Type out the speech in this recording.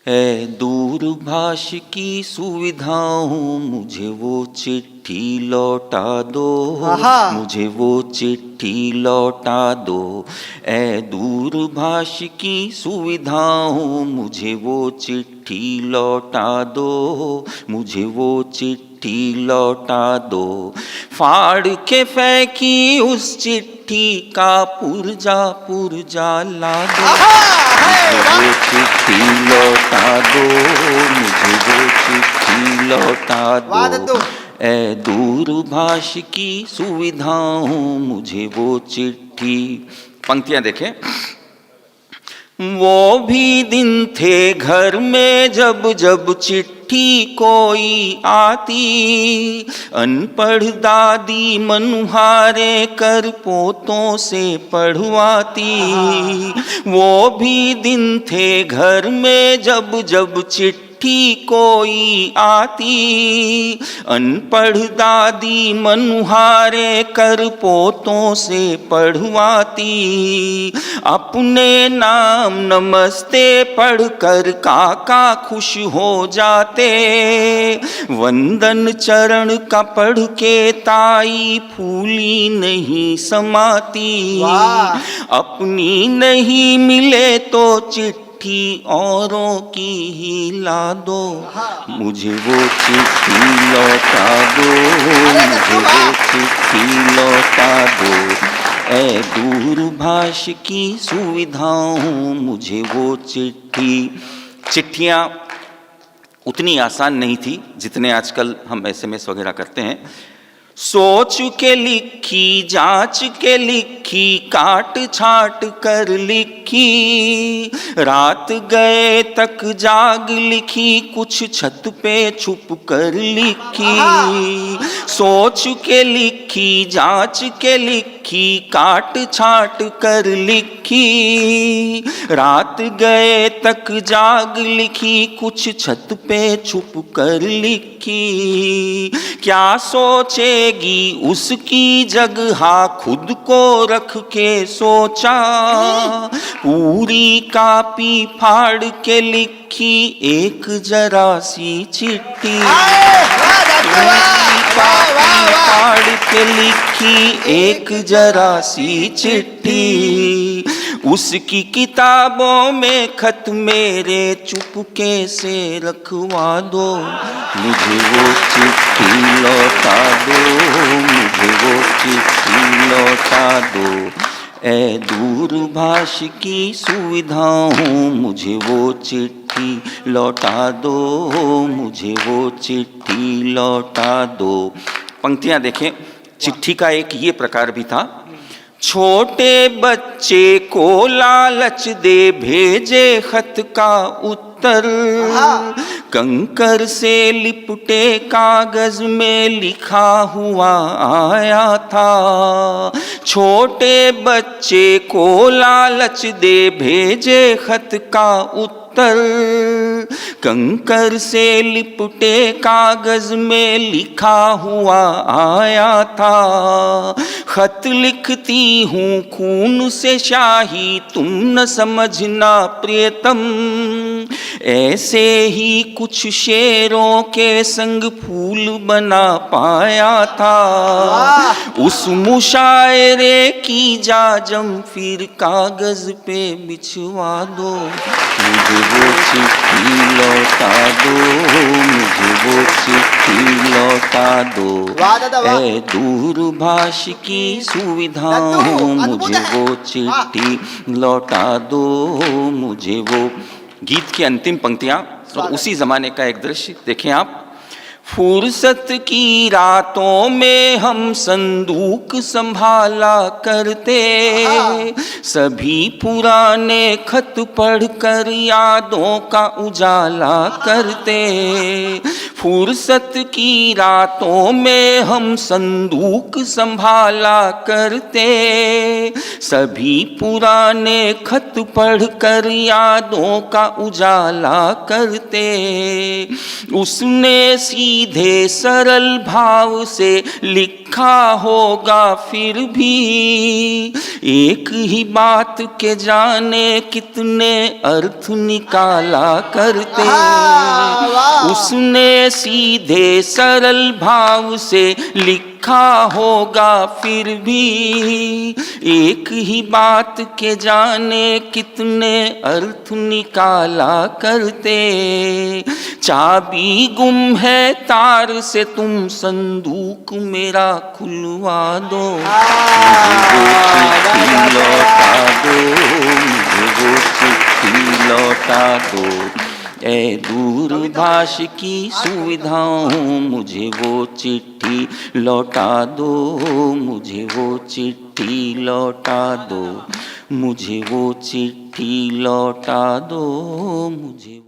है दूरभाष की सुविधाओं, मुझे वो चिट्ठी लौटा दो, मुझे वो चिट्ठी लौटा दो। ए दूरभाष की सुविधाओं, मुझे वो चिट्ठी लौटा दो, मुझे वो चिट्ठी लौटा दो। फाड़ के फेंकी उस चिट्ठी का पुर्जा ला दो, मुझे वो चिट्ठी लौटा दो, मुझे वो चिट्ठी लौटा दो। ए दूरभाष की सुविधाओं, मुझे वो चिट्ठी। पंक्तियां देखें। वो भी दिन थे घर में जब जब चिट्ठी कोई आती, अनपढ़ दादी मनुहारे कर पोतों से पढ़वाती। वो भी दिन थे घर में जब जब चिट्ठी कोई आती, अनपढ़ दादी मनुहारे कर पोतों से पढ़वाती। अपने नाम नमस्ते पढ़कर काका खुश हो जाते, वंदन चरण का पढ़ के ताई फूली नहीं समाती। अपनी नहीं मिले तो चिट्ठी औरों की ही ला दो, मुझे वो चिट्ठी लौटा दो, मुझे वो चिट्ठी लौटा दो। ए दूरभाष की सुविधाओं, मुझे वो चिट्ठी। चिट्ठियाँ उतनी आसान नहीं थी जितने आजकल हम SMS वगैरह करते हैं। सोच के लिखी, जांच के लिखी, काट छाट कर लिखी, रात गए तक जाग लिखी, कुछ छत पे छुप कर लिखी। सोच के लिखी, जांच के लिखी, काट छाट कर लिखी, रात गए तक जाग लिखी, कुछ छत पे छुप कर लिखी। क्या सोचे उसकी जगह खुद को रख के सोचा, पूरी कापी फाड़ के लिखी एक जरा सी चिट्ठी। कापी फाड़ के लिखी एक जरा सी चिट्ठी, उसकी किताबों में खत मेरे चुपके से रखवा दो, मुझे वो चिट्ठी लौटा दो, मुझे वो चिट्ठी लौटा दो। ए दूरभाष की सुविधाओं, मुझे वो चिट्ठी लौटा दो, मुझे वो चिट्ठी लौटा दो। पंक्तियां देखें। चिट्ठी का एक ये प्रकार भी था। छोटे बच्चे को लालच दे भेजे खत का उत्तर, कंकर से लिपटे कागज में लिखा हुआ आया था। छोटे बच्चे को लालच दे भेजे खत का उत्तर, कंकर से लिपटे कागज में लिखा हुआ आया था। खत लिखती हूँ खून से शाही, तुम न समझना प्रियतम, ऐसे ही कुछ शेरों के संग फूल बना पाया था। उस मुशायरे की जाजम फिर कागज पे बिछवा दो, मुझे वो चिट्ठी लौटा दो, मुझे वो चिट्ठी लौटा दो। ए दूरभाष की सुविधाओं, मुझे वो चिट्ठी लौटा दो, मुझे वो। गीत की अंतिम पंक्तियां और उसी जमाने का एक दृश्य देखें आप। फुर्सत की रातों में हम संदूक संभाला करते, सभी पुराने खत पढ़कर यादों का उजाला करते। फुर्सत की रातों में हम संदूक संभाला करते, सभी पुराने खत पढ़कर यादों का उजाला करते। उसने सीधे सरल भाव से लिखा होगा फिर भी, एक ही बात के जाने कितने अर्थ निकाला करते। उसने सीधे सरल भाव से लिखा होगा फिर भी, एक ही बात के जाने कितने अर्थ निकाला करते। चाबी गुम है तार से तुम संदूक मेरा खुलवा दो, मुझे वो चिट्ठी लौटा दो। ए दूरभाष की सुविधाओं मुझे वो चिट्ठी लौटा दो, मुझे वो चिट्ठी लौटा दो, मुझे वो चिट्ठी लौटा दो, मुझे